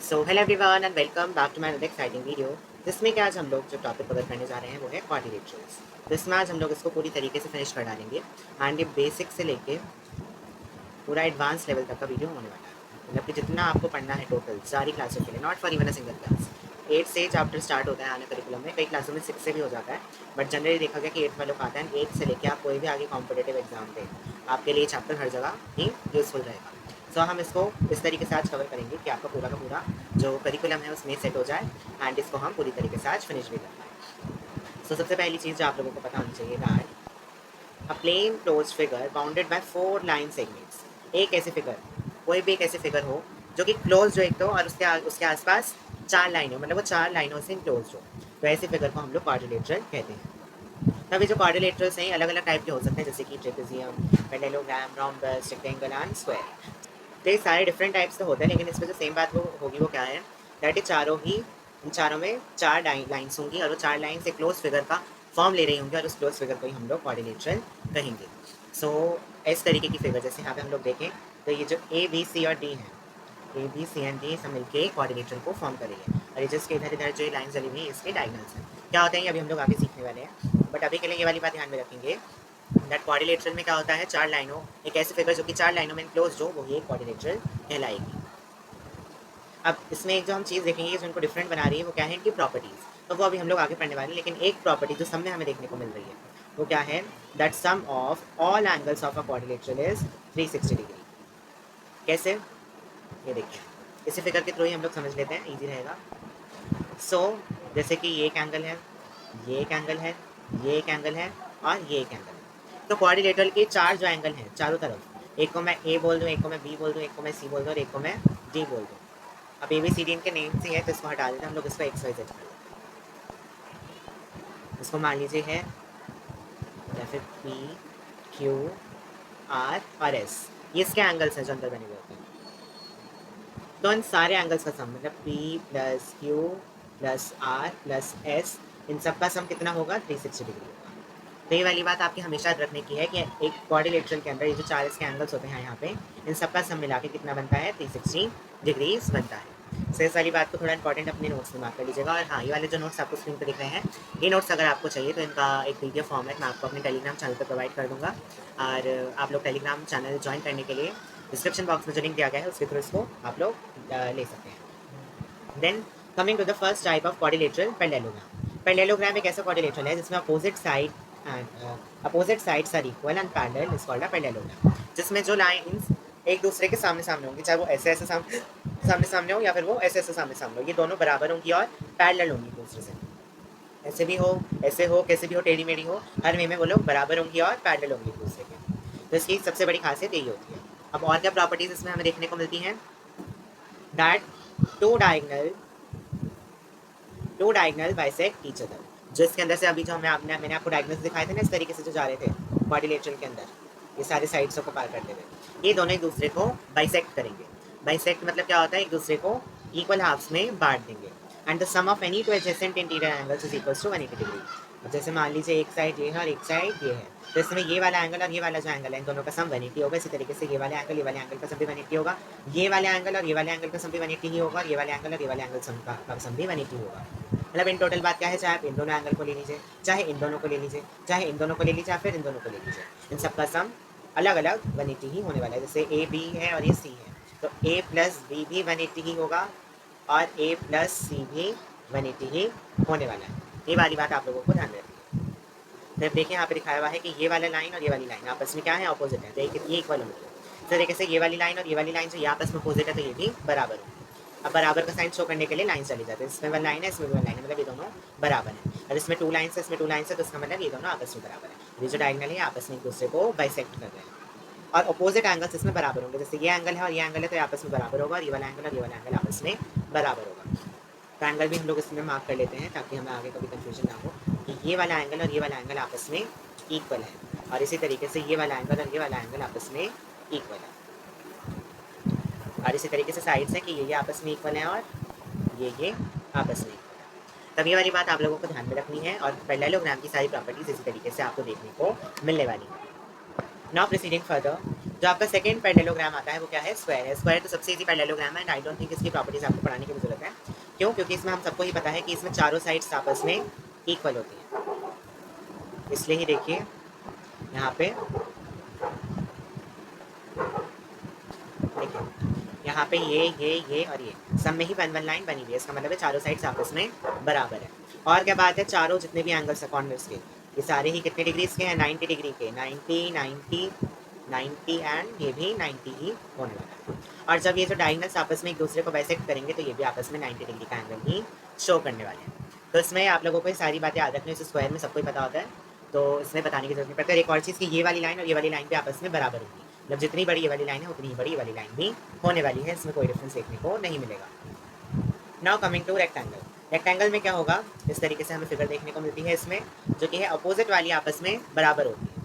So hello everyone and welcome back to my another exciting video जिसमें कि आज हम लोग जो टॉपिक कवर करने जा रहे हैं वो है क्वाड्रिलेटरल्स। तो इसमें आज हम लोग इसको पूरी तरीके से फिनिश कर डालेंगे एंड ये बेसिक से लेके पूरा एडवांस लेवल तक का वीडियो होने वाला है। मतलब कि जितना आपको पढ़ना है टोटल सारी क्लासों के लिए, not for even a single class. 8 से चैप्टर स्टार्ट होता है आने करिकुलम में, कई क्लासों में 6 से भी हो जाता है, बट जनरली देखा गया कि 8 वालों का आता है। 8 से लेके आप कोई भी आगे कॉम्पिटेटिव एग्जाम दें, आपके लिए चैप्टर हर जगह ही यूजफुल रहेगा। सो हम इसको इस तरीके से आज कवर करेंगे कि आपका पूरा का पूरा जो करिकुलम है उसमें सेट हो जाए एंड इसको हम पूरी तरीके से आज फिनिश भी कर पाएँ। सो सबसे पहली चीज़ जो आप लोगों को पता होनी चाहिए that a plane closed figure bounded by 4 line segments. एक ऐसे फिगर, कोई भी एक ऐसे फिगर हो जो कि क्लोज हो एक तो, और उसके आसपास 4 लाइन हो, मतलब वो 4 लाइनों से क्लोज हो, तो ऐसे फिगर को हम लोग क्वाड्रिलेटरल कहते हैं। तभी जो क्वाड्रिलेटरल्स हैं अलग अलग टाइप के हो सकते हैं, जैसे कि trapezium, parallelogram, rhombus, rectangle and square. तो ये सारे डिफरेंट टाइप्स के होते हैं, लेकिन इसमें जो सेम बात वो होगी वो क्या है, दैट ये चारों ही, इन चारों में 4 लाइन्स होंगी और वो 4 लाइन से क्लोज फिगर का फॉर्म ले रही होंगी और उस क्लोज फिगर को ही हम लोग क्वाड्रिलेटरल कहेंगे। सो इस तरीके की फिगर जैसे यहाँ पे हम लोग देखें तो ये जो ए बी सी और डी है, A B C and D सब मिलके क्वाड्रिलेटरल को फॉर्म करेंगे, और ये जिसके इधर इधर जो लाइन चली हुई है इसके डायगोनल्स हैं। क्या होता है ये अभी हम लोग आगे सीखने वाले हैं, बट अभी के लिए ये वाली बात ध्यान में रखेंगे दैट क्वाड्रिलेटरल में क्या होता है, 4 लाइनों, एक ऐसी फिगर जो कि 4 लाइनों में क्लोज हो वो ही एक क्वाड्रिलेटरल कहलाएगी। अब इसमें एक जो हम चीज़ देखेंगे जो इनको डिफरेंट बना रही है वो क्या है, इनकी प्रॉपर्टीज़, तो वो अभी हम लोग आगे पढ़ने वाले हैं। लेकिन एक प्रॉपर्टी जो सम में हमें देखने को मिल रही है वो क्या है, that sum of all angles of a quadrilateral is 360 degree. कैसे, ये देखिए, इसी फिगर के थ्रू ही हम लोग समझ लेते हैं, ईजी रहेगा। सो जैसे कि ये एक एंगल है, ये एक एंगल है, ये एक एंगल है और ये एक एंगल है। तो क्वाड्रिलेटरल के 4 जो एंगल हैं चारों तरफ, एक को मैं ए बोल दूँ, एक को मैं बी बोल दूँ, एक को मैं सी बोल दूँ और एक को मैं डी बोल दूँ। अब ए बी सी डी इनके नेम से है तो इसको हटा देते हैं हम लोग, इसको एक्स वाई जेड कर लेते हैं। इसको मान लीजिए है या फिर पी क्यू आर और एस, ये इसके एंगल्स हैं जो अंदर बने हुए होते हैं। तो इन सारे एंगल्स का सम मतलब P plus Q plus R plus S, इन सब का सम कितना होगा, 360 डिग्री होगा। तो ये वाली बात आपकी हमेशा रखने की है कि एक क्वाड्रिलेटरल के अंदर ये जो 4 इसके एंगल्स होते हैं यहाँ पे, इन सब का सम मिला के कितना बनता है, 360 डिग्रीज बनता है। सो इस वाली बात को थोड़ा इंपॉर्टेंट अपने नोट्स में मार्क कर लीजिएगा। और हाँ, ये वाले जो नोट्स आपको स्क्रीन पर दिख रहे हैं, ये नोट्स अगर आपको चाहिए तो इनका एक पीडीएफ फॉर्मेट मैं आपको अपने टेलीग्राम चैनल पर प्रोवाइड कर दूंगा, और आप लोग टेलीग्राम चैनल ज्वाइन करने के लिए डिस्क्रिप्शन बॉक्स में जो लिंक दिया गया है उसके थ्रू इसको आप लोग ले सकते हैं। Then coming to the first type of quadrilateral, parallelogram. Parallelogram एक ऐसा क्वाड्रिलेटरल है जिसमें opposite sides are equal and parallel is called a parallelogram, जिसमें जो लाइंस एक दूसरे के सामने सामने होंगी, चाहे वो ऐसे ऐसे सामने सामने हो या फिर वो ऐसे ऐसे सामने सामने हो, ये दोनों बराबर होंगी और पैरेलल होंगी एक दूसरे से। ऐसे भी हो, ऐसे हो, कैसे भी हो, टेढ़ी मेढ़ी हो, हर वे में वो लोग बराबर होंगी और पैरेलल होंगी एक दूसरे के। तो इसकी सबसे बड़ी खासियत यही होती है। अब और क्या प्रॉपर्टीज इसमें हमें देखने को मिलती हैं, that two diagonal bisect each other. जो इसके अंदर से अभी जो मैंने आपको डायगनल्स दिखाए थे ना, इस तरीके से जो जा रहे थे क्वाड्रिलेटरल के अंदर, ये सारे साइड्स को पार करते हुए, ये दोनों एक दूसरे को बाइसेक्ट करेंगे। बाइसेक्ट मतलब क्या होता है, एक दूसरे को इक्वल हाफ्स में बांट देंगे। And the sum of any two adjacent interior angles is equals to 180 degree. अब जैसे मान लीजिए एक साइड ये है और एक साइड ये है, तो इसमें ये वाला एंगल और ये वाला जो एंगल है इन दोनों का सम 180 होगा। इसी तरीके से ये वाले एंगल का सम भी 180 होगा, ये वाले एंगल और ये वाले एंगल का सम भी 180 ही होगा, और ये वाले एंगल और ये वाले एंगल का सम भी 180 होगा। मतलब इन टोटल बात क्या है, चाहे आप इन दोनों एंगल को ले लीजिए, चाहे इन दोनों को ले लीजिए, चाहे इन दोनों को ले लीजिए, फिर इन दोनों को ले लीजिए, इन सब का सम अलग अलग 180 ही होने वाला है। जैसे ए बी है और ये सी है, तो ए प्लस बी भी 180 ही होगा और ए प्लस सी भी 180 ही होने वाला है। ये वाली बात आप लोगों को ध्यान में रखनी है। तो देखिए यहाँ पे दिखाया हुआ है कि ये वाला लाइन और ये वाली लाइन आपस में क्या है, अपोजिट है, तो ये इक्वल होंगे। इस तरीके से ये वाली लाइन और ये वाली लाइन जो ये आपस में अपोजिट है तो ये भी बराबर होंगे। अब बराबर का साइन शो करने के लिए लाइन चली जाती है, इसमें वन लाइन है, इसमें वन लाइन है, मतलब ये दोनों बराबर है। और इसमें टू लाइन है, इसमें टू लाइन है, तो इसका मतलब ये दोनों आपस में बराबर है। ये जो डायगनल है आपस में एक दूसरे को बाइसेक्ट कर रहे हैं, और अपोजिट एंगल्स इसमें बराबर होंगे। जैसे ये एंगल है और ये एंगल है तो आपस में बराबर होगा, और ये वाला एंगल और ये वाला एंगल आपस में बराबर होगा। तो एंगल भी हम लोग इसमें मार्क कर लेते हैं ताकि हमें आगे कभी कंफ्यूजन ना हो कि ये वाला एंगल और ये वाला एंगल आपस में इक्वल है, और इसी तरीके से ये वाला एंगल और ये वाला एंगल आपस में इक्वल है, और इसी तरीके से साइड्स है कि ये आपस में इक्वल है और ये आपस में। तब ये वाली बात आप लोगों को ध्यान में रखनी है, और पैरेललोग्राम की सारी प्रॉपर्टीज इसी तरीके से आपको देखने को मिलने वाली है। नाउ प्रोसीडिंग फर्दर, जो आपका सेकंड पैरेललोग्राम आता है वो क्या है, स्क्वायर है। स्क्वायर तो सबसे इजी पैरेललोग्राम है एंड आई डोंट थिंक इसकी प्रॉपर्टीज आपको पढ़ाने की भी जरूरत है। क्यों? क्योंकि इसमें हम सबको ही पता है कि इसमें चारों साइड्स आपस में इक्वल होती हैं। इसलिए ही देखिए यहाँ पे, देखिए यहाँ पे ये और ये सब में ही वन वन लाइन बनी हुई है। इसका मतलब है चारों साइड्स आपस में बराबर है। और क्या बात है, चारों जितने भी एंगल्स है कॉर्नर्स के, ये सारे ही कितने डिग्रीज के हैं, 90 डिग्री के। 90 90 90 एंड ये भी 90 ही होने वाला है। और जब ये जो डायगोनल्स आपस में एक दूसरे को बाइसेक्ट करेंगे तो ये भी आपस में 90 डिग्री का एंगल ही शो करने वाले हैं। तो इसमें आप लोगों को ये सारी बातें याद रखनी है। इस स्क्वायर में सबको ही पता होता है, तो इसमें बताने की जरूरत नहीं पड़ती। एक और चीज़ कि ये वाली लाइन और ये वाली लाइन भी आपस में बराबर होगी, मतलब जितनी बड़ी ये वाली लाइन है उतनी ही बड़ी ये वाली लाइन भी होने वाली है। इसमें कोई डिफरेंस देखने को नहीं मिलेगा। Now coming to rectangle. Rectangle में क्या होगा, इस तरीके से हमें फिगर देखने को मिलती है इसमें, जो कि है अपोजिट वाली आपस में बराबर होती है।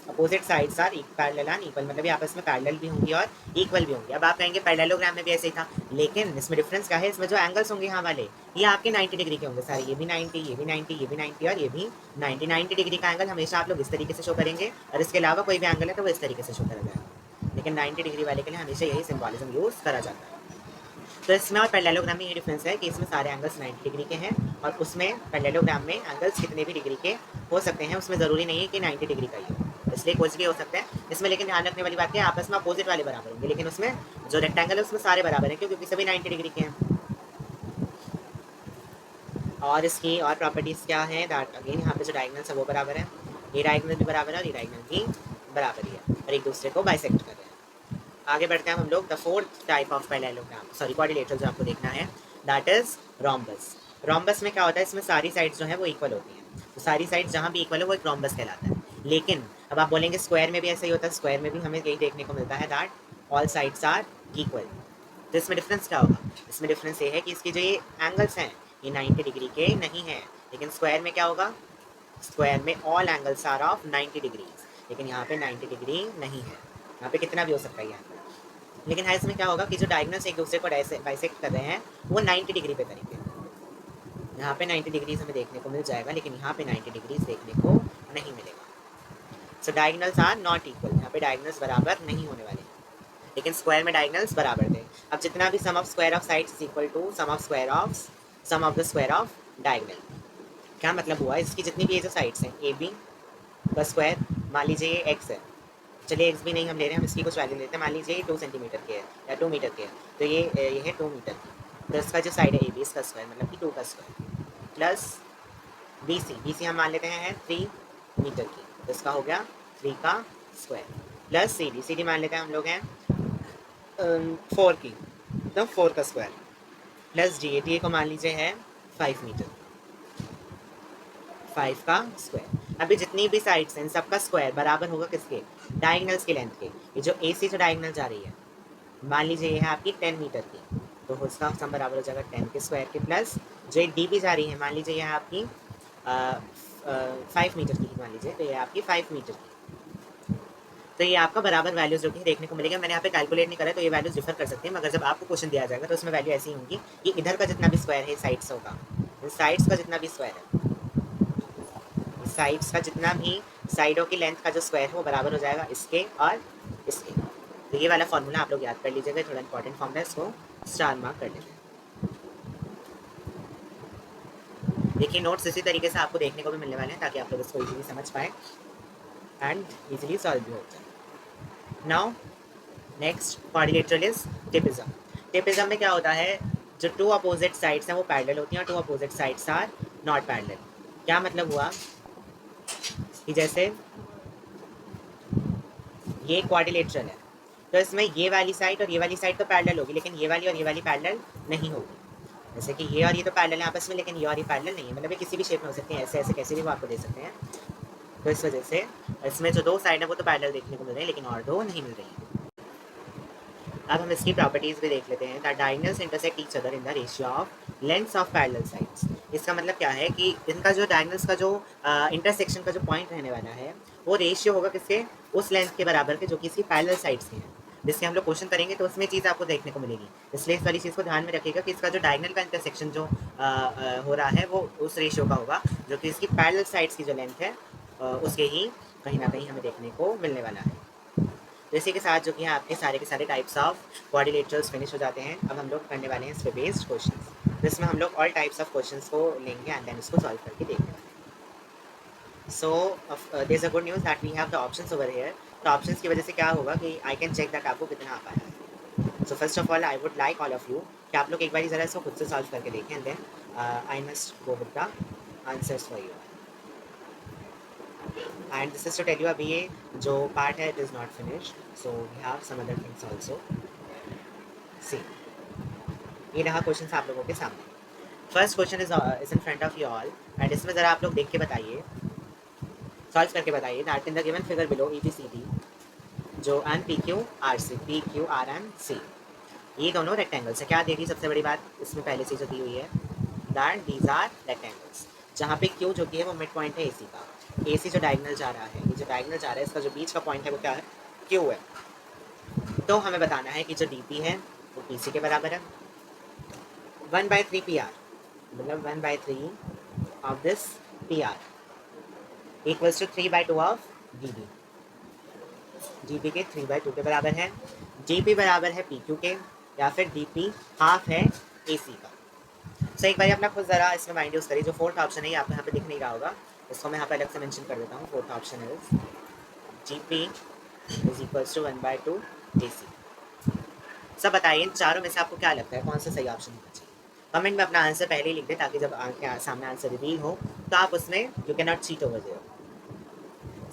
Opposite sides are parallel and equal, मतलब ये आपस में पैरेलल भी होंगी और इक्वल भी होंगी। अब आप कहेंगे पैरेललोग्राम में भी ऐसे ही था, लेकिन इसमें डिफरेंस क्या है, इसमें जो एंगल्स होंगे यहाँ वाले ये आपके 90 डिग्री के होंगे सारे। ये भी 90, ये भी 90, ये भी 90 और ये भी 90 डिग्री का एंगल हमेशा आप लोग इस तरीके से शो करेंगे, और इसके अलावा कोई भी एंगल है तो वो इस तरीके से शो करा जाएगा। लेकिन 90 डिग्री वाले के लिए हमेशा यही सिंबॉलिज्म यूज़ करा जाता है। तो इसमें और पैरेललोग्राम में ये डिफरेंस है कि इसमें सारे एंगल्स 90 डिग्री के हैं, और उसमें पैरेललोग्राम में एंगल्स कितने भी डिग्री के हो सकते हैं, उसमें ज़रूरी नहीं है कि 90 डिग्री का ही हो, इसलिए कुछ भी हो सकता है इसमें। लेकिन ध्यान रखने वाली बात है, आपस में अपोजिट वाले बराबर होंगे, लेकिन उसमें जो रेक्टेंगल है उसमें सारे बराबर हैं, क्योंकि सभी 90 डिग्री के हैं। और इसकी और प्रॉपर्टीज़ क्या है, दैट अगेन यहाँ पे जो डायगोनल्स है वो बराबर है, ये डायगोनल भी बराबर है और ये डायगोनल भी बराबर ही है, और एक दूसरे को बाइसेक्ट कर रहे हैं। आगे बढ़ते हैं हम लोग the fourth type of parallelogram, sorry quadrilateral जो आपको देखना है, दैट इज रोम्बस। रोम्बस में क्या होता है, इसमें सारी साइड्स जो है वो इक्वल होती हैं, तो सारी साइड्स जहाँ भी इक्वल है वो एक रोम्बस कहलाता है। लेकिन अब आप बोलेंगे स्क्वायर में भी ऐसा ही होता है, स्क्वायर में भी हमें यही देखने को मिलता है that all sides are equal. तो इसमें डिफरेंस क्या होगा, इसमें डिफरेंस ये है कि इसके जो ये एंगल्स हैं ये 90 डिग्री के नहीं है, लेकिन स्क्वायर में क्या होगा, स्क्वायर में all angles are of 90 degrees, लेकिन यहाँ पे 90 डिग्री नहीं है, यहाँ पे कितना भी हो सकता है यहाँ। लेकिन है इसमें क्या होगा कि जो डायगोनल्स एक दूसरे को बाइसेक्ट कर रहे हैं वो 90 डिग्री पे करेंगे। यहाँ पे 90 डिग्रीज हमें देखने को मिल जाएगा, लेकिन यहाँ पे 90 डिग्रीज देखने को नहीं मिलेगा। सो डायगोनल्स आर नॉट इक्वल, यहाँ पे डायगोनल्स बराबर नहीं होने वाले, लेकिन स्क्वायर में डायगोनल्स बराबर थे। अब जितना भी sum of square of sides is equal to sum of the square of diagonal. क्या मतलब हुआ, इसकी जितनी भी ये जो साइड्स हैं ए बी का स्क्वायर, मान लीजिए ये एक्स है, चलिए एक्स भी नहीं हम ले रहे हैं, हम इसकी कुछ वैल्यू लेते हैं, मान लीजिए 2 सेंटीमीटर के है या 2 मीटर के है, तो ये है 2 मीटर की, तो इसका जो साइड है ए बी इसका स्क्वायर मतलब कि 2 का स्क्वायर, प्लस बी सी हम मान लेते हैं 3 मीटर की, तो इसका हो गया 3 का स्क्वायर, प्लस सी डी मान लेते हैं हम लोग हैं 4 की, तो 4 का स्क्वायर, प्लस डी को मान लीजिए है 5 मीटर, 5 का स्क्वायर। अभी जितनी भी साइड्स हैं इन सबका स्क्वायर बराबर होगा किसके, डायगोनल्स के लेंथ के। ये जो ए सी जो डायगोनल जा रही है, मान लीजिए ये है आपकी 10 मीटर की, तो उसका सम बराबर हो जाएगा 10 के स्क्वायर के, प्लस जो एक डी भी जा रही है, मान लीजिए यह है आपकी 5 मीटर की, मान लीजिए तो ये आपकी 5 मीटर की, तो ये आपका बराबर वैल्यूज जो कि देखने को मिलेगा। मैंने यहाँ पे कैलकुलेट नहीं करा तो ये वैल्यूज डिफर कर सकते हैं, मगर जब आपको क्वेश्चन दिया जाएगा तो उसमें वैल्यू ऐसी होंगी कि इधर का जितना भी स्क्वायर है साइड्स होगा, साइड्स का जितना भी स्क्वायर है, साइड्स का जितना भी साइडों की लेंथ का जो स्क्वायर है वो बराबर हो जाएगा इसके और इसके। तो ये वाला फॉर्मूला आप लोग याद कर लीजिएगा, थोड़ा इंपॉर्टेंट फॉर्मूला, इसको स्टार मार्क कर लीजिए। देखिए नोट्स इसी तरीके से आपको देखने को भी मिलने वाले हैं, ताकि आप लोग इसको इजीली समझ पाए एंड इजीली सॉल्व भी हो जाए। Now next quadrilateral is trapezium. Trapezium में क्या होता है, जो 2 अपोजिट साइड्स हैं वो पैरेलल होती हैं और 2 opposite sides are not parallel. क्या मतलब हुआ कि जैसे ये क्वाड्रिलेटरल है, तो इसमें ये वाली साइड और ये वाली साइड तो पैरेलल होगी, लेकिन ये वाली और ये वाली पैरेलल नहीं होगी। जैसे कि ये और ये तो पैरेलल है आपस में, लेकिन ये और ये पैरेलल नहीं है, मतलब ये किसी भी शेप में हो सकते हैं, ऐसे ऐसे कैसे भी वो आपको दे सकते हैं। तो इस वजह से इसमें जो 2 साइड है वो तो पैरेलल देखने को मिल रहे हैं, लेकिन और 2 नहीं मिल रही हैं। अब हम इसकी प्रॉपर्टीज़ भी देख लेते हैं। That diagonals intersect each other in the ratio of lengths of parallel sides. इसका मतलब क्या है कि इनका जो डायगोनल्स का जो इंटरसेक्शन का जो पॉइंट रहने वाला है वो रेशियो होगा किसके, उस लेंथ के बराबर के जो कि इसकी पैरेलल साइड्स के हैं। जिससे हम लोग क्वेश्चन करेंगे तो उसमें चीज़ आपको देखने को मिलेगी, इसलिए इस वाली चीज़ को ध्यान में रखिएगा कि इसका जो डायगोनल का इंटरसेक्शन जो हो रहा है वो उस रेशियो का होगा जो कि इसकी पैरेलल साइड्स की जो लेंथ है उसके ही कहीं ना कहीं हमें देखने को मिलने वाला है। तो तो इसी के साथ जो कि है आपके सारे के सारे टाइप्स ऑफ क्वाड्रिलेटरल्स फिनिश हो जाते हैं। अब हम लोग करने वाले हैं इस पे बेस्ड क्वेश्चन, जिसमें हम लोग ऑल टाइप्स ऑफ क्वेश्चंस को लेंगे एंड देन इसको सॉल्व करके देखेंगे। So there is a good news that we have the options over here. तो ऑप्शंस की वजह से क्या होगा कि आई कैन चेक दैट आपको कितना आ पाया है। So first of all I would like all of you कि आप लोग एक बार ज़रा इसको खुद से सॉल्व करके देखें and then I must go with the answers for you. And this is to tell you अभी ये जो पार्ट है it is not finished, so we have some other things also. See, ये रहा क्वेश्चन आप लोगों के सामने। First question is in front of you all and इसमें ज़रा आप लोग देख के बताइए, सॉल्व करके बताइए that in the given figure below E B C D जो N P Q R C, P Q R N C, ये दोनों रेक्टेंगल्स है। क्या देखिए सबसे बड़ी बात इसमें पहले से जो दी हुई है दैट दीज आर रेक्टेंगल्स, जहाँ पे क्यू जो कि है वो मिड पॉइंट है ए सी का। ए सी जो डायगनल जा रहा है, ये जो डायगनल जा रहा है इसका जो बीच का पॉइंट है वो क्या है, क्यू है। तो हमें बताना है कि जो डी पी है वो पी सी के बराबर है 1/3 पी आर, मतलब 1/3 of this P R equals to 3/2 of D B. G P के 3/2 के बराबर है। जी पी बराबर है पी क्यू के, या फिर डी पी हाफ है ए सी का। सो एक बार अपना खुद ज़रा इसमें माइंड यूज़ करिए। जो फोर्थ ऑप्शन है ये आपको यहाँ पे दिख नहीं रहा होगा, इसको मैं यहाँ पे अलग से मेंशन कर देता हूँ। Fourth option is G P is equals to 1/2 A C. सब बताइए इन चारों में से आपको क्या लगता है कौन सा सही ऑप्शन होना चाहिए। कमेंट में अपना आंसर पहले ही लिख दे ताकि जब आपके सामने आंसर रिवील हो तो आप उसमें you can not cheat over there.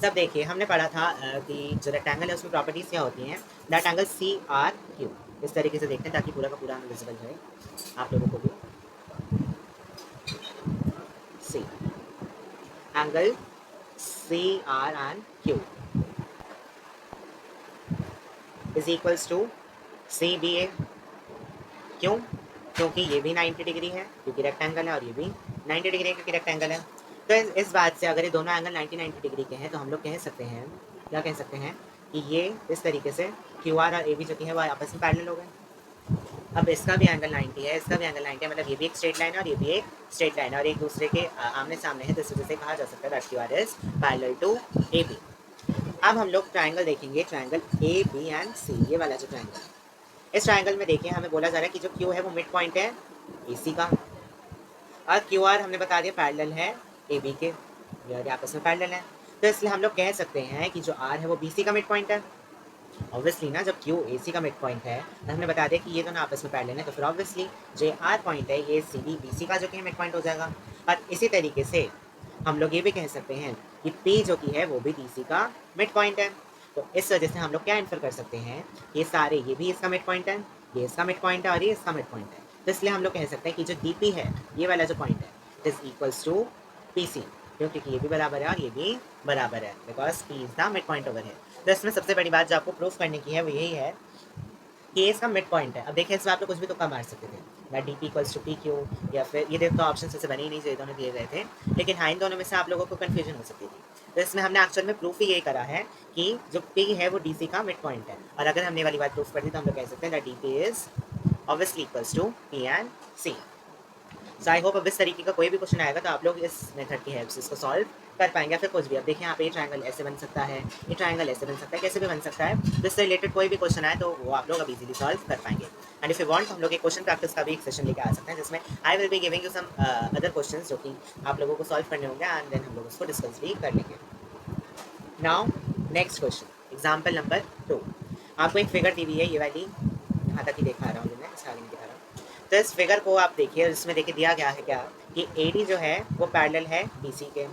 सब देखिए हमने पढ़ा था कि जो रेक्टेंगल है उसमें प्रॉपर्टीज़ क्या होती हैं। रेक्टेंगल सी आर क्यू इस तरीके से देखते हैं ताकि पूरा का पूरा विजिबल रहे आप लोगों को भी। See angle C R and Q is equals to C B A. क्यों? क्योंकि ये भी 90 डिग्री है क्योंकि रेक्टेंगल है और ये भी 90 डिग्री है क्योंकि रेक्टेंगल है। तो इस बात से अगर ये दोनों एंगल 90 डिग्री के हैं तो हम लोग कह सकते हैं, क्या कह सकते हैं कि ये इस तरीके से क्यू आर और ए बी जो कि है वो आपस में पैरेलल हो गए। अब इसका भी एंगल 90 है, इसका भी एंगल 90 है, मतलब ये भी एक स्ट्रेट लाइन है और ये भी एक स्ट्रेट लाइन है और एक दूसरे के आमने सामने है। तो इस वजह से कहा जा सकता है that Q R is parallel to A B. अब हम लोग ट्राइंगल देखेंगे, triangle A B and C, ये वाला जो ट्राइंगल है। इस ट्राइंगल में देखिए हमें बोला जा रहा है कि जो क्यू है वो मिड पॉइंट है ए सी का और क्यू आर हमने बता दिया पैरेलल है ए बी के, ये आपस में पैरेलल है। तो इसलिए हम लोग कह सकते हैं कि जो आर है वो बी सी का मिड पॉइंट है। ऑब्वियसली ना, जब क्यू ए सी का मिड पॉइंट है तो हमने बता दिया कि ये दोनों आपस में पैरेलल है, तो फिर ऑब्वियसली जो आर पॉइंट है ये सी डी बी सी का जो कि मिड पॉइंट हो जाएगा। और इसी तरीके से हम लोग ये भी कह सकते हैं कि पी जो कि है वो भी डी सी का मिड पॉइंट है। तो इस वजह से हम लोग क्या इन्फर कर सकते हैं, ये सारे ये भी इसका मिड पॉइंट है, ये इसका मिड पॉइंट है और ये इसका मिड पॉइंट है। तो इसलिए हम लोग कह सकते हैं कि जो डी पी है ये वाला जो पॉइंट है it is equals to P C, क्योंकि ये भी बराबर है और ये भी बराबर है because P is the mid point over है। तो इसमें सबसे बड़ी बात जो आपको प्रूफ करने की है वो यही है कि इसका मिड पॉइंट है। अब देखिए इसमें आप लोग कुछ भी तुक्का मार सकते थे, या D P equals to P Q, या फिर ये देखो ऑप्शन से बने ही नहीं जो दोनों दिए गए थे, लेकिन हाँ इन दोनों में से आप लोगों को कन्फ्यूजन हो सकती थी। तो इसमें हमने एक्चुअल में प्रूफ ही यही करा है कि जो पी है वो डी सी का मिड पॉइंट है। और अगर हमने वाली बात प्रूफ कर दी तो हम लोग कह सकते हैं that D P is obviously equals to P and C. So I hope अब इस तरीके का कोई भी क्वेश्चन आएगा तो आप लोग इस मेथड की हेल्प से इसको सॉल्व कर पाएंगे। फिर कुछ भी, अब देखिए यहाँ पे ये ट्रायंगल ऐसे बन सकता है, ये ट्रायंगल ऐसे बन सकता है, कैसे भी बन सकता है। तो इससे रिलेटेड कोई भी क्वेश्चन आए तो वो आप लोग अब इजीली सॉल्व कर पाएंगे। एंड इफ यू वांट हम लोग एक क्वेश्चन प्रैक्टिस का भी एक सेशन लेके आ सकते हैं जिसमें I will be giving you some other questions जो कि आप लोगों को सॉल्व करने होंगे एंड देन हम लोग उसको डिस्कस भी कर लेंगे। Now next question, example number 2। आपको एक फिगर दी हुई है, ये वाली यहाँ तक ही दिखा रहा हूँ मैं, स्टार्टिंग दिखा रहा हूँ। तो इस फिगर को आप देखिए, इसमें देखिए दिया गया है क्या कि ए डी जो है वो पैरेलल है बी सी के,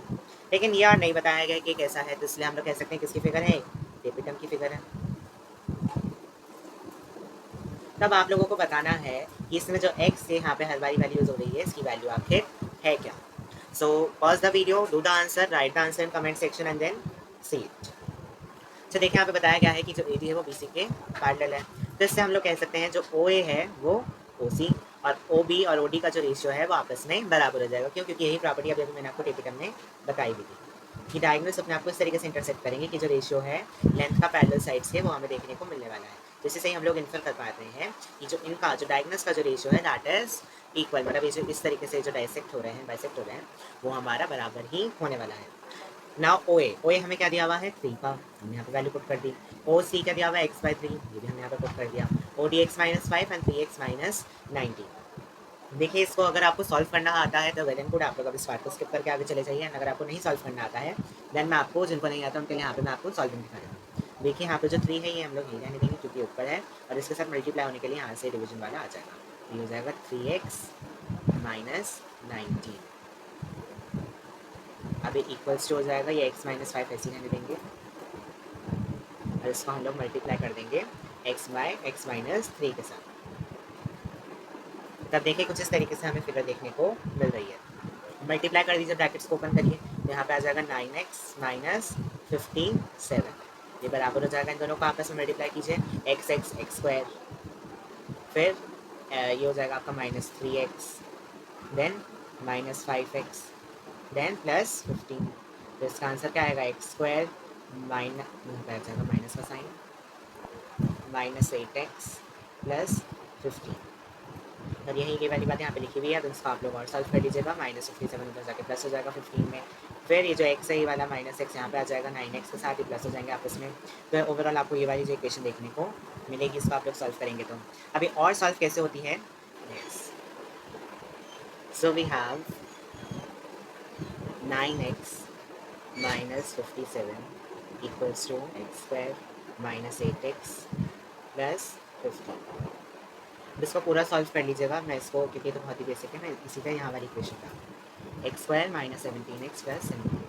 लेकिन ये और नहीं बताया गया कि कैसा है। तो इसलिए हम लोग कह सकते हैं किसकी फिगर है, टेपिटम की फिगर है। तब आप लोगों को बताना है कि इसमें जो एक्स से यहाँ पे हर बारी वैल्यूज हो रही है इसकी वैल्यू आखिर है क्या। So pause the video, do the answer, write the answer in comment section and then see it. तो देखिए यहाँ पे बताया गया है कि जो ए डी है वो बी सी के पैरेलल है। तो इससे हम लोग कह सकते हैं जो ओ ए है वो ओ सी और ओ बी और ओ डी का जो रेशियो है वो आपस में बराबर हो जाएगा। क्यों? क्योंकि यही प्रॉपर्टी अभी मैंने आपको टेपिटम में बताई भी थी कि डायगोनल्स अपने आपको इस तरीके से इंटरसेक्ट करेंगे कि जो रेशियो है लेंथ का पैरेलल साइड से वो हमें देखने को मिलने वाला है। तो इसी से ही हम लोग इन्फर कर पाते हैं कि जो इनका जो डायगोनल्स का जो रेशियो है दैट इज इक्वल, मतलब ये जो इस तरीके से जो डाइसेक्ट हो रहे हैं, बाइसेक्ट हो रहे हैं, वो हमारा बराबर ही होने वाला है। नाउ ओ ए हमें क्या दिया हुआ है 3 का, हमने यहाँ पे वैल्यू पुट कर दी। ओ सी क्या दिया हुआ है x/3, ये भी हमने यहाँ पे पुट कर दिया। O D X minus 5 and 3x minus 19। देखिए इसको अगर आपको सॉल्व करना आता है तो वेल एंड गुड, आप लोग अभी इस पार्ट को स्किप करके आगे चले जाइए। अगर आपको नहीं सॉल्व करना आता है देन मैं आपको, जिनको नहीं आता उनके लिए यहाँ पे मैं आपको सॉल्विंग दिखा रहा हूँ। देखिए यहाँ पे जो 3 है ये हम लोग यही रहने देंगे क्योंकि ऊपर है, और इसके साथ मल्टीप्लाई होने के लिए यहाँ से डिवीजन वाला आ जाएगा। ये हो जाएगा 3x माइनस 19। अभी इक्वल्स टू हो जाएगा, ये x माइनस 5 ऐसे ही रहने देंगे और इसको हम लोग मल्टीप्लाई कर देंगे x बाय x माइनस 3 के साथ। तब देखिए कुछ इस तरीके से हमें फिगर देखने को मिल रही है। मल्टीप्लाई कर दीजिए, ब्रैकेट्स को ओपन करिए, यहाँ पे आ जाएगा 9x माइनस 57। ये बराबर हो जाएगा, इन दोनों को आपस में मल्टीप्लाई कीजिए, एक्स एक्स एक्स स्क्वायर, फिर ये हो जाएगा आपका minus 3x, then minus 5x, then plus 15। तो इसका आंसर क्या आएगा एक्स स्क्वायर माइनस, यहाँ पे आ जाएगा माइनस का साइन, माइनस 8x प्लस 15। और यही ये वाली बात यहाँ पे लिखी हुई है, तो इसको आप लोग और सॉल्व कर लीजिएगा। माइनस 57 उधर जाके प्लस हो जाएगा 15 में, फिर ये जो x है ये वाला माइनस x यहाँ पे आ जाएगा, 9x के साथ ही प्लस हो जाएंगे आपस में। तो ओवरऑल आपको ये वाली जो इक्वेशन देखने को मिलेगी, इसको आप लोग सॉल्व करेंगे। तो अभी और सॉल्व कैसे होती है, so we have 9x minus 57 equals to X square minus 8x plus 15। इसको पूरा सॉल्व कर लीजिएगा, मैं इसको, क्योंकि तो बहुत ही बेसिक है, मैं इसी का यहाँ वाली इक्वेशन का X square minus 17x plus 72,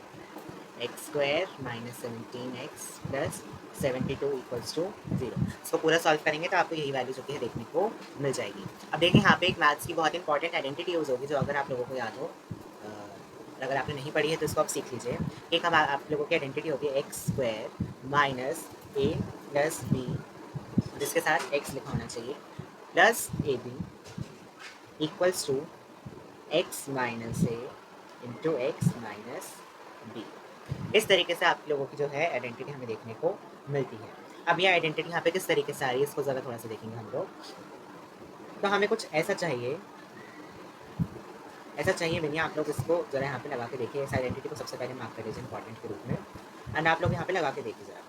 X square minus 17x plus 72 equals to 0। इसको पूरा सॉल्व करेंगे तो आपको यही वैल्यू जो कि है देखने को मिल जाएगी। अब देखिए यहाँ पे एक मैथ्स की बहुत इंपॉर्टेंट आइडेंटिटी यूज़ होगी, जो अगर आप लोगों को याद हो, अगर आपने नहीं पढ़ी है तो इसको आप सीख लीजिए। एक हम आप लोगों की आइडेंटिटी होती है X square minus A plus B, जिसके साथ एक्स लिखा होना चाहिए, plus A B equals to X minus A into X minus B. इस तरीके से आप लोगों की जो है आइडेंटिटी हमें देखने को मिलती है। अब ये आइडेंटिटी यहाँ पे किस तरीके से आ रही है, इसको ज़रा थोड़ा सा देखेंगे हम लोग। तो हमें कुछ ऐसा चाहिए, ऐसा चाहिए भैया, आप लोग इसको ज़रा यहाँ पे लगा के देखिए। इस आइडेंटिटी को सबसे पहले मार्क कर लीजिए इंपॉर्टेंट के रूप में, एंड आप लोग यहाँ पे लगा के देखिए ज़रा,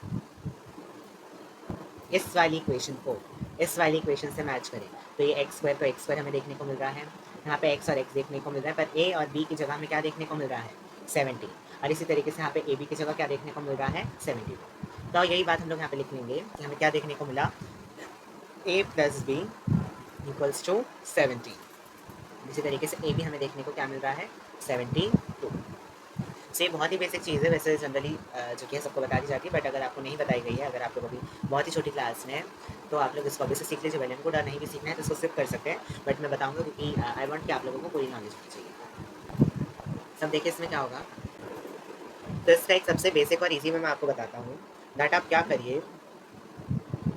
इस वाली इक्वेशन को इस वाली इक्वेशन से मैच करें। तो ये एक्स स्क्वायर को एक्स स्क्वायर हमें देखने को मिल रहा है, यहाँ पे एक्स और एक्स देखने को मिल रहा है, पर ए और बी की जगह हमें क्या देखने को मिल रहा है 70, और इसी तरीके से यहाँ पे ए बी की जगह क्या देखने को मिल रहा है 72। तो यही बात हम लोग यहाँ पे लिख लेंगे कि हमें क्या देखने को मिला, ए प्लस बी इक्वल्स टू 70। इसी तरीके से ए भी हमें देखने को क्या मिल रहा है 72। से बहुत ही बेसिक चीज़ है, वैसे जनरली जो कि सबको बता दी जाती है, बट अगर आपको नहीं बताई गई है, अगर आप लोग अभी बहुत ही छोटी क्लास में है, तो आप लोग इसको अभी से सीख लीजिए। वेल एंड गुड, और नहीं भी सीखना है तो इसको सिर्फ कर सकते हैं, बट मैं बताऊंगा क्योंकि आई वांट कि आप लोगों को पूरी नॉलेज होनी चाहिए। सब देखिए इसमें क्या होगा। तो इसका एक सबसे बेसिक और ईजी में मैं आपको बताता हूँ, दैट आप क्या करिए,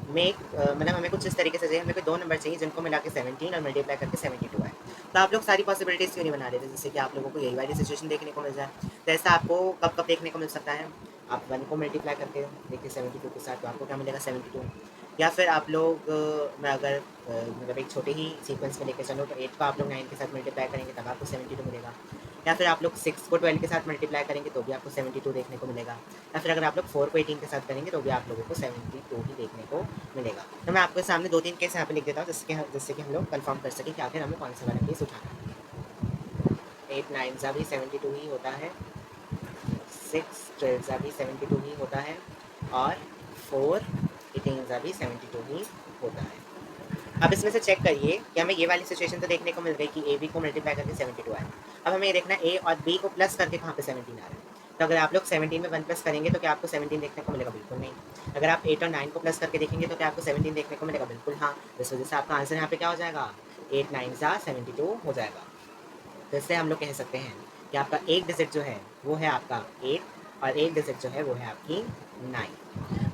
में मतलब हमें कुछ इस तरीके से चाहिए, हमें कोई दो नंबर चाहिए जिनको मिला के 17 और मल्टीप्लाई करके 72 है। तो आप लोग सारी पॉसिबिलिटीज़ क्यों नहीं बना लेते, जिससे कि आप लोगों को यही वाली सिचुएशन देखने को मिल जाए। तो ऐसा आपको कब कब देखने को मिल सकता है, आप 1 को मल्टीप्लाई करके देखिए 72 के साथ, तो आपको क्या मिलेगा 72। या फिर आप लोग मैं अगर मतलब एक छोटे ही सीक्वेंस में लेके चलो, तो 8 को आप लोग 9 के साथ मल्टीप्लाई करेंगे तब आपको 72 मिलेगा। या फिर आप लोग 6 को 12 के साथ मल्टीप्लाई करेंगे तो भी आपको 72 देखने को मिलेगा। या फिर अगर आप लोग 4 को 18 के साथ करेंगे तो भी आप लोगों को 72 ही देखने को मिलेगा। तो मैं आपके सामने 2-3 केस यहाँ पे लिख देता हूँ, जिससे कि हम लोग कंफर्म कर सकें कि आखिर हमें कौन सा वाला केस उठाना है। 8 9 सा भी 72 ही होता है, 6 12 सा भी 72 ही होता है, और 4 18 सा भी 72 ही होता है। अब इसमें से चेक करिए कि हमें ये वाली सिचुएशन तो देखने को मिल रही है कि ए बी को मल्टीप्लाई करके 72 आए। अब हमें ये देखना है ए और बी को प्लस करके कहाँ पे 17 आ रहा है। तो अगर आप लोग 17 में 1 प्लस करेंगे तो क्या आपको 17 देखने को मिलेगा, बिल्कुल नहीं। अगर आप 8 और 9 को प्लस करके देखेंगे तो क्या आपको 17 देखने को मिलेगा, बिल्कुल हाँ। इस वजह से आपका आंसर यहाँ पे क्या हो जाएगा, 8 9 सा 72 हो जाएगा। तो इससे हम लोग कह सकते हैं कि आपका एक डिजिट जो है वो है आपका 8, और एक डिजिट जो है वो है आपकी 9।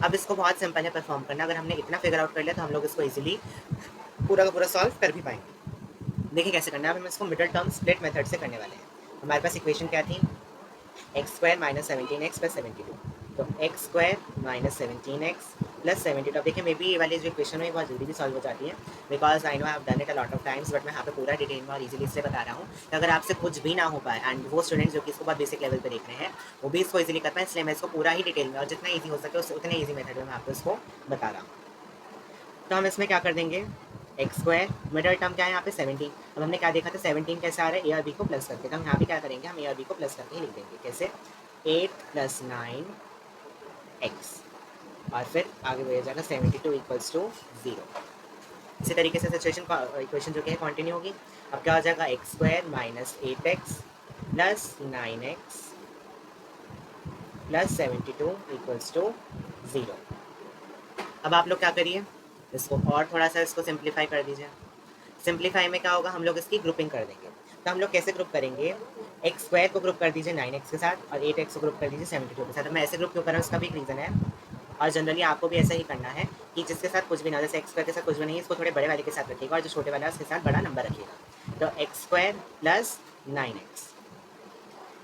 अब इसको बहुत सिंपल है परफॉर्म करना, अगर हमने इतना फिगर आउट कर लिया तो हम लोग इसको इजीली पूरा का पूरा सॉल्व कर भी पाएंगे। देखिए कैसे करना है, अब हम इसको मिडल टर्म स्प्लिट मेथड से करने वाले हैं। हमारे पास इक्वेशन क्या थी, x square minus 17x plus 72। तो x square minus 17x plus 72। अब देखिए मे बी ये वाली जो इक्वेशन है बहुत जल्दी भी सॉल्व हो जाती है, because I know I have done it a lot of times, but मैं यहाँ पे पूरा डिटेल में और इजीली इसलिए बता रहा हूँ कि अगर आपसे कुछ भी ना हो पाए एंड वो स्टूडेंट्स जो कि इसको बहुत बेसिक लेवल पे देख रहे हैं वो भी इसको इजीली कर पाए, इसलिए मैं इसको पूरा ही डिटेल में और जितना ईजी हो सके उससे उतने ईजी मेथड में मैं आपको इसको बता रहा हूँ। तो हम इसमें क्या कर देंगे, एक्स स्क्वायर, मिडल टर्म क्या है यहाँ पे 17। अब हमने क्या देखा था 17 कैसे आ रहा है, ए और बी को प्लस करके, तो हम यहाँ पे क्या करेंगे, हम ए और बी को प्लस करके ही लिख देंगे। कैसे, 8 + 9 एक्स, और फिर आगे बढ़ जाएगा 72 = 0। इसी तरीके से सिचुएशन इक्वेशन जो कि है कंटिन्यू होगी। अब क्या हो जाएगा, x square minus 8x plus 9x plus 72 = 0। अब आप लोग क्या करिए, इसको और थोड़ा सा इसको सिंप्लीफाई कर दीजिए। सिंप्लीफाई में क्या होगा, हम लोग इसकी ग्रुपिंग कर देंगे। तो हम लोग कैसे ग्रुप करेंगे, एक्स स्क्वायर को ग्रुप कर दीजिए 9x के साथ और 8x को ग्रुप कर दीजिए 72 के साथ। मैं ऐसे ग्रुप क्यों कर रहा हूँ, उसका भी एक रीज़न है, और जनरली आपको भी ऐसा ही करना है कि जिसके साथ कुछ भी ना, जैसे एक्स स्क्वायर के साथ कुछ भी नहीं है, इसको थोड़े बड़े वाले के साथ रखिएगा और जो छोटे वाला है उसके साथ बड़ा नंबर रखिएगा। तो एक्स स्क्वायर प्लस 9x,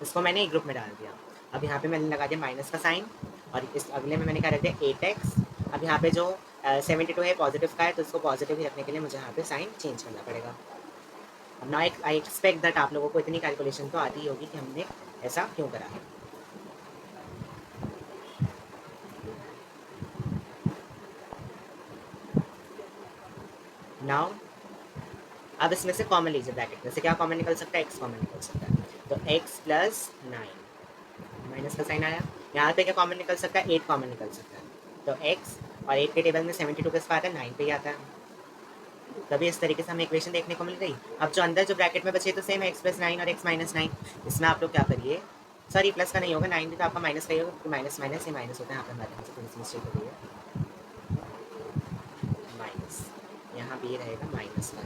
इसको मैंने एक ग्रुप में डाल दिया। अब यहाँ पे मैंने लगा दिया माइनस का साइन, और इस अगले में मैंने क्या रख दिया 8x। अब यहाँ पे जो 72 है पॉजिटिव का है, तो इसको पॉजिटिव ही रखने के लिए मुझे यहाँ पे साइन चेंज करना पड़ेगा। अब ना आई एक्सपेक्ट दैट आप लोगों को इतनी कैलकुलेशन तो आती ही होगी कि हमने ऐसा क्यों करा है। नाउ अब इसमें से कॉमन लीजिए, ब्रैकेट में से क्या कॉमन निकल सकता है, एक्स कॉमन निकल सकता है। तो x + 9, माइनस का साइन आया। यहाँ पे क्या कॉमन निकल सकता है, 8 कॉमन निकल सकता है। तो x और 8 के टेबल में 72 किस पर आता है, 9 पे ही आता है। तभी इस तरीके से हमें इक्वेशन देखने को मिल गई। अब जो अंदर जो ब्रैकेट में बचे तो सेम है, x + 9 और x - 9। इसमें आप लोग क्या करिए, सॉरी प्लस का नहीं होगा, 9 भी तो आपका माइनस का ही होगा, क्योंकि माइनस माइनस ही माइनस होता है। यहाँ पर हमारे से थोड़ी सी मिस्टेक हो गई है, माइनस, यहाँ भी ये रहेगा माइनस का।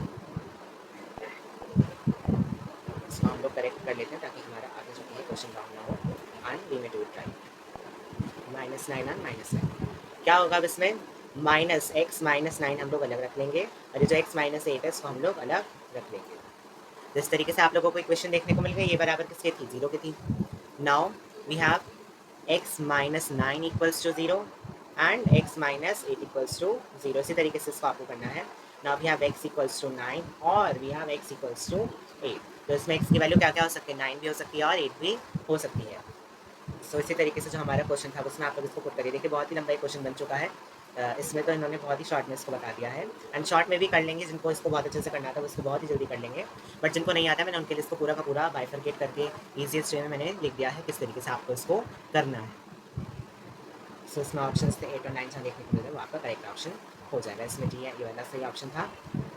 इसको हम लोग करेक्ट कर लेते हैं ताकि हमारा आगे जो है क्वेश्चन रॉन्ग ना हो and we may do it right. -9 और -9 क्या होगा अब इसमें, -x -9 हम लोग अलग रख लेंगे और ये जो x - 8 है इसको हम लोग अलग रख लेंगे। जिस तरीके से आप लोगों को इक्वेशन देखने को मिल गई, ये बराबर किसके थी, 0 की थी। Now we have x - 9 = 0 and x - 8 = 0। इसी तरीके से इसको आपको करना है। नाउ वी हैव x = 9 और वी हैव x = 8। तो इसमें x की वैल्यू क्या क्या हो सकती है, 9 भी हो सकती है और 8 भी हो सकती है। सो इसी तरीके से जो हमारा क्वेश्चन था उसमें आप लोग इसको पुट करिए। देखिए बहुत ही लंबा क्वेश्चन बन चुका है। इसमें तो इन्होंने बहुत ही शॉर्ट में इसको बता दिया है, एंड शॉर्ट में भी कर लेंगे। जिनको इसको बहुत अच्छे से करना था वो इसको बहुत ही जल्दी कर लेंगे, बट जिनको नहीं आता मैंने उनके लिए इसको पूरा का पूरा बाइफरकेट करके ईजीएस्ट वे में मैंने लिख दिया है किस तरीके से आपको इसको करना है। सो इसमें ऑप्शन थे 8 और 9 जहाँ देखने को मिल रहा है वो आपका करेक्ट ऑप्शन हो जाएगा। इसमें डी है, ये वाला सही ऑप्शन था।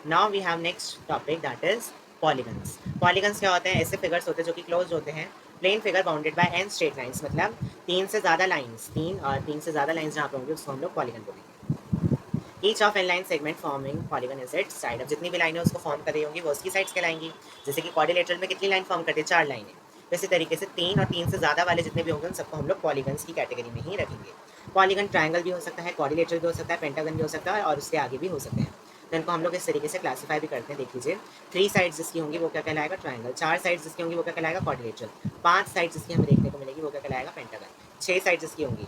Now we have next topic that is polygons. Polygons क्या होते हैं, ऐसे फिगर्स होते हैं जो कि क्लोज होते हैं, plane figure bounded by N straight lines, मतलब तीन से ज़्यादा लाइंस, तीन से ज़्यादा लाइंस जहाँ पे होंगे उसको हम लोग पॉलीगन बोलेंगे। Each of N line segment forming polygon is its side. अब जितनी भी लाइनें उसको फॉर्म कर रही होंगी वो उसकी साइड्स कहलाएंगी। जैसे कि क्वाड्रिलेटरल में कितनी लाइन फॉर्म करते हैं, 4 लाइनें। तो इसी तरीके से 3 और 3 से ज़्यादा वाले जितने भी होंगे उन सबको हम लोग पॉलीगन्स की कैटेगरी में ही रखेंगे। पॉलीगन ट्रायंगल भी हो सकता है, क्वाड्रिलेटरल भी हो सकता है, पेंटागन भी हो सकता है और उसके आगे भी हो सकते हैं। तो इनको हम लोग इस तरीके से क्लासीफाई भी करते हैं। देख लीजिए, 3 साइड्स जिसकी होंगी वो क्या कहलाएगा, ट्रायंगल। 4 साइड्स जिसकी होंगी वो क्या कहलाएगा, क्वाड्रिलेटरल। 5 साइड्स जिसकी हमें देखने को मिलेगी वो क्या कहलाएगा, पेंटागन। 6 साइड्स जिसकी होंगी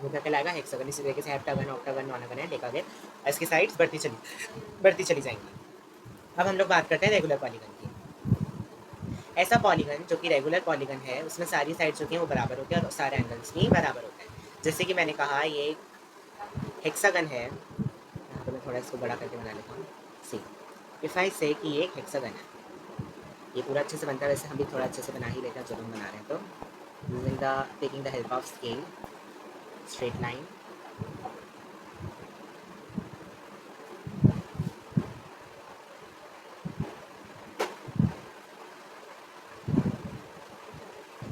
वो क्या कहलाएगा, हेक्सागन। इसी तरीके से हेप्टागन, ऑक्टागन, नॉनागन है, डेकागन, इसकी साइड्स बढ़ती चली जाएंगी। अब हम लोग बात करते हैं रेगुलर पॉलीगन की। ऐसा पॉलीगन जो कि रेगुलर पॉलीगन है उसमें सारी साइड्स जो कि वो बराबर होती है और सारे एंगल्स भी बराबर होते हैं। जैसे कि मैंने कहा ये हेक्सागन है, यहाँ पर मैं थोड़ा इसको बड़ा करके बना लेता हूँ। सी, इफ़ आई से कि ये एक हेक्सागन है, ये पूरा अच्छे से बनता है, वैसे हम भी थोड़ा अच्छे से बना ही लेते हैं जब हम बना रहे हैं। तो using the taking the help of scale, straight line,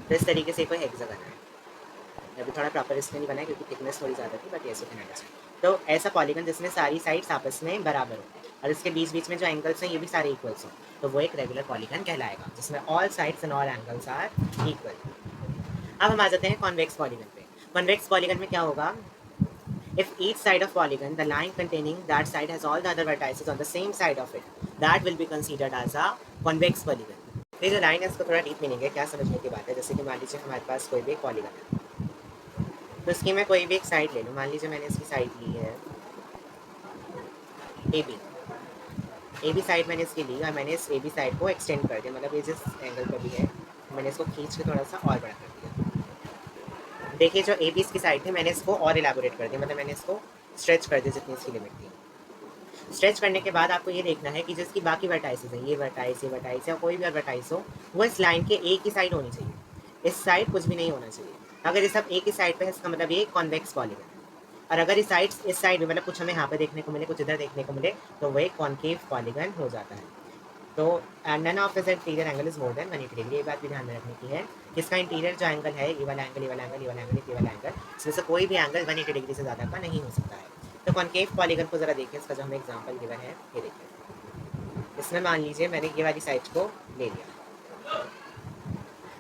तो इस तरीके से कोई हेक्सागन है। अभी थोड़ा प्रॉपर इसमें नहीं बना है क्योंकि थिकनेस थोड़ी ज़्यादा थी, बट ये कैन अंडरस्टैंड। तो ऐसा पॉलीगन जिसमें सारी साइड्स आपस में बराबर हो और इसके बीच बीच में जो एंगल्स हैं ये भी सारे इक्वल्स हो, तो वो एक रेगुलर पॉलीगन कहलाएगा, जिसमें all sides and all angles are equal. अब हम आ जाते हैं कॉन्वेक्स पॉलीगन पे। कॉन्वेक्स पॉलीगन में क्या होगा, if each side of polygon the line containing that side has all the other vertices on the same side of it, that will be considered as a convex polygon। ये जो line है इसको थोड़ा deep meaning है, क्या समझने की बात है। जैसे कि मान लीजिए हमारे पास कोई भी पॉलीगन है, तो इसकी मैं कोई भी एक साइड ले लूँ, मान लीजिए मैंने इसकी साइड ली है A B. A B side मैंने इसकी ली और मैंने इस ए बी साइड को एक्सटेंड कर दिया, मतलब ये जिस एंगल पर भी है मैंने इसको खींच के थोड़ा सा और बड़ा कर दिया। देखिए जो ए बी इसकी साइड थी मैंने इसको और इलेबोरेट कर दिया, मतलब मैंने इसको स्ट्रेच कर दिया जितनी इसकी लिमिट थी। स्ट्रेच करने के बाद आपको ये देखना है कि जिसकी बाकी वर्टाइसेस हैं, ये वर्टाइस या कोई भी और वर्टाइस हो, वो इस लाइन के एक ही साइड होनी चाहिए, इस साइड कुछ भी नहीं होना चाहिए। अगर ये सब एक ही साइड पे है इसका मतलब ये कॉन्वेक्स पॉलीगन है। और अगर इस साइड में मतलब कुछ हमें यहाँ पे देखने को मिले, कुछ इधर देखने को मिले, तो वो एक कॉन्केव पॉलीगन हो जाता है। तो none of is interior angle is more than 180 degree, ये बात भी ध्यान में रखने की है। इसका इंटीरियर जो एंगल है, ये वाला एंगल, ये वाला एंगल, ये वाला एंगल, ये वाला एंगल, इसमें से कोई भी एंगल 180 डिग्री से ज़्यादा का नहीं हो सकता है। तो कॉन्केव पॉलीगन को ज़रा देखिए, इसका जो हमें एग्जाम्पल गिवन है ये देखिए। इसमें मान लीजिए मैंने ये वाली साइड को ले लिया,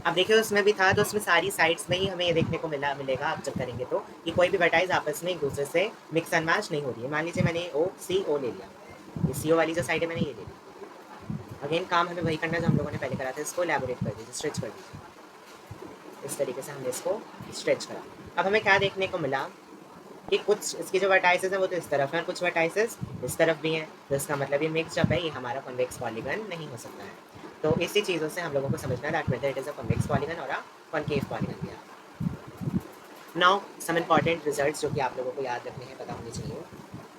अब देखिए उसमें भी था, तो उसमें सारी साइड्स में ही हमें ये देखने को मिलेगा आप जब करेंगे तो, कि कोई भी वर्टाइज आपस में एक दूसरे से मिक्स एंड मैच नहीं हो रही है। मान लीजिए मैंने ओ सी ओ ले लिया, ये सी ओ वाली जो साइड है मैंने ये ले ली। अगेन काम हमें वही करना है जो हम लोगों ने पहले करा था, इसको एलैबोरेट कर दीजिए, स्ट्रेच कर दीजिए। इस तरीके से हमने इसको स्ट्रेच करा। अब हमें क्या देखने को मिला कि कुछ इसकी जो वर्टाइसेस हैं वो तो इस तरफ हैं और कुछ वर्टाइसेस इस तरफ भी हैं, तो इसका मतलब ये मिक्सअप है, ये हमारा कॉन्वेक्स पॉलीगन नहीं हो सकता है। तो इसी चीज़ों से हम लोगों को समझना है that whether it is a convex polygon और अ कॉन्केव पॉलीगन भी है। नाउ सम इंपॉर्टेंट रिजल्ट्स जो कि आप लोगों को याद रखने हैं, पता होने चाहिए,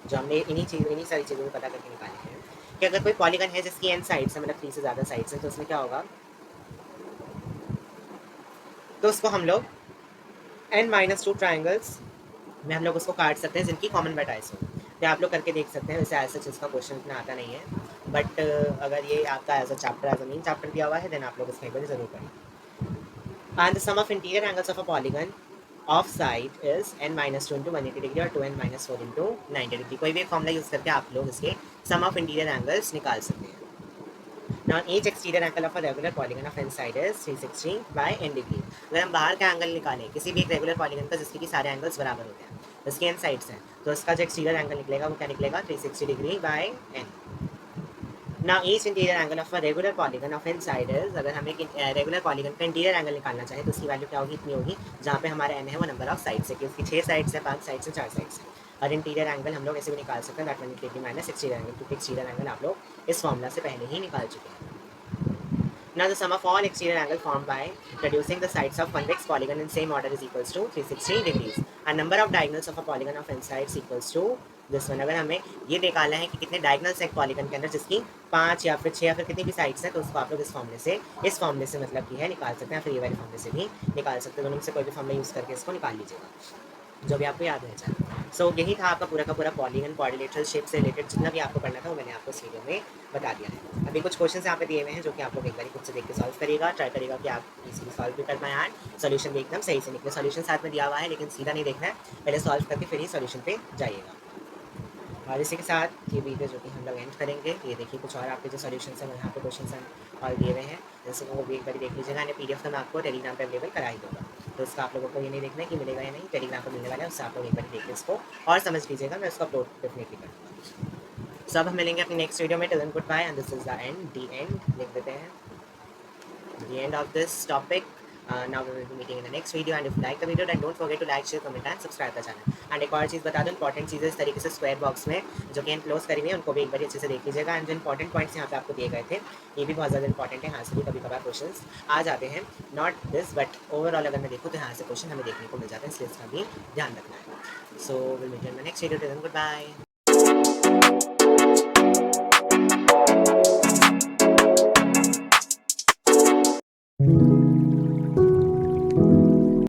जो हमने इन्हीं सारी चीज़ों को पता करके निकाले हैं, कि अगर कोई पॉलीगन है जिसकी एन साइड्स है, मतलब 3 से ज़्यादा साइड्स हैं, तो उसमें क्या होगा, तो उसको हम लोग n-2 ट्राइंगल्स में हम लोग उसको काट सकते हैं जिनकी कॉमन वर्टाइस हो। तो आप लोग करके देख सकते हैं, वैसे ऐसा चीज़ का क्वेश्चन इतना आता नहीं है, बट अगर ये आपका as a chapter, as a main chapter दिया हुआ है, देन आप लोग इसमें एक बार जरूर पढ़ें। And the sum of interior angles of a polygon of side is n-2 into 180 degree और 2n-4 इंटू 90 डिग्री। कोई भी एक फॉर्मूला यूज़ करके आप लोग इसके सम ऑफ इंटीरियर एंगल्स निकाल सकते हैं। Now each exterior angle of a regular polygon of n side is 360 by n degree। अगर हम बाहर का एंगल निकालें किसी भी एक रेगुलर पॉलीगन का जिसके कि सारे एंगल्स बराबर होते हैं, इसके n साइड्स हैं, तो इसका जो एक्सटीरियर एंगल निकलेगा वो क्या निकलेगा, 360 degree by n। Now each interior angle of a regular polygon of n side is, अगर हमें रेगुलर पॉलीगन का इंटीरियर एंगल निकालना चाहे तो उसकी वैल्यू क्या होगी, इतनी होगी, जहाँ पे हमारा n है वो नंबर ऑफ साइड्स है, कि उसकी 6 साइड्स है, 5 साइड्स है, 4 साइड्स है। और इंटीरियर एंगल हम लोग ऐसे भी निकाल सकते हैं, that 180 degree minus exterior angle, क्योंकि एक्सटीरियर एंगल आप लोग इस फॉर्मूला से पहले ही निकाल चुके हैं। Now the sum of all exterior angle formed by reducing the sides of convex polygon in same order is equals to 360 degrees. And number of diagonals of a polygon of n sides equals to this one। अगर हमें ये निकालना है कि कितने diagonals है polygon के अंदर जिसकी 5 या फिर 6 या फिर कितनी भी साइड्स हैं, तो उसको आप लोग इस फॉर्मूले से मतलब की है निकाल सकते हैं, फिर ये वाले फॉर्मूले से भी निकाल सकते हैं। दोनों में से कोई भी फॉर्मूला यूज़ करके इसको निकाल लीजिएगा जो भी आपको याद रह जाए। सो यही था आपका पूरा का पूरा पॉलीगन क्वाड्रिलेटरल शेप से रिलेटेड जितना भी आपको पढ़ना था वो मैंने आपको इस वीडियो में बता दिया है। अभी कुछ क्वेश्चन यहाँ पे दिए हुए हैं जो कि आप लोग एक बार खुद से देख के सॉल्व करिएगा, ट्राई करिएगा कि आप इजीली सॉल्व भी कर पाएँ एंड सोल्यूशन भी एकदम सही से निकले। सोल्यूशन साथ में दिया हुआ है लेकिन सीधा नहीं देखना है, पहले सॉल्व करके फिर ही सोल्यूशन पे जाइएगा। और इसी के साथ ये वीडियो जो कि हम लोग एंड करेंगे। ये देखिए कुछ और आपके जो सॉल्यूशंस हैं वो यहाँ पे क्वेश्चन और दिए हुए हैं, जैसे वो भी एक बार देख लीजिएगा। एंड PDF तो मैं आपको टेलीग्राम पे अवेलेबल करा ही दूँगा, तो उसका आप लोगों को ये नहीं देखना है कि मिलेगा या नहीं, टेलीग्राम पर मिलने वाला है, उससे आप लोग एक बार देख के इसको और समझ लीजिएगा, मैं उसको अपलोड डेफिनेटली करूँगा। सब हम मिलेंगे अपनी नेक्स्ट वीडियो में। Till then goodbye and this is the end, the end लिख देते हैं, the end of this topic। Now we will be meeting in the next video and if you like the video then don't forget to like, share, comment and subscribe the channel। and एक और चीज़ बता दूँ, important चीज़ें इस तरीके से square box में जो कि क्लोज करी हुई है उनको भी एक बार अच्छे से देख लीजिएगा। एंड जो इंपॉर्टेंट पॉइंट्स यहाँ पे आपको दिए गए थे ये भी बहुत ज़्यादा इंपॉर्टेंट है, यहाँ से भी कभी कभार क्वेश्चन आ जाते हैं, नॉट दिस बट ओवरऑल अगर मैं देखूँ तो यहाँ से क्वेश्चन हमें देखने को मिल जाते हैं, इसलिए इसका भी ध्यान रखना है। So will meet in the next video, till then good bye.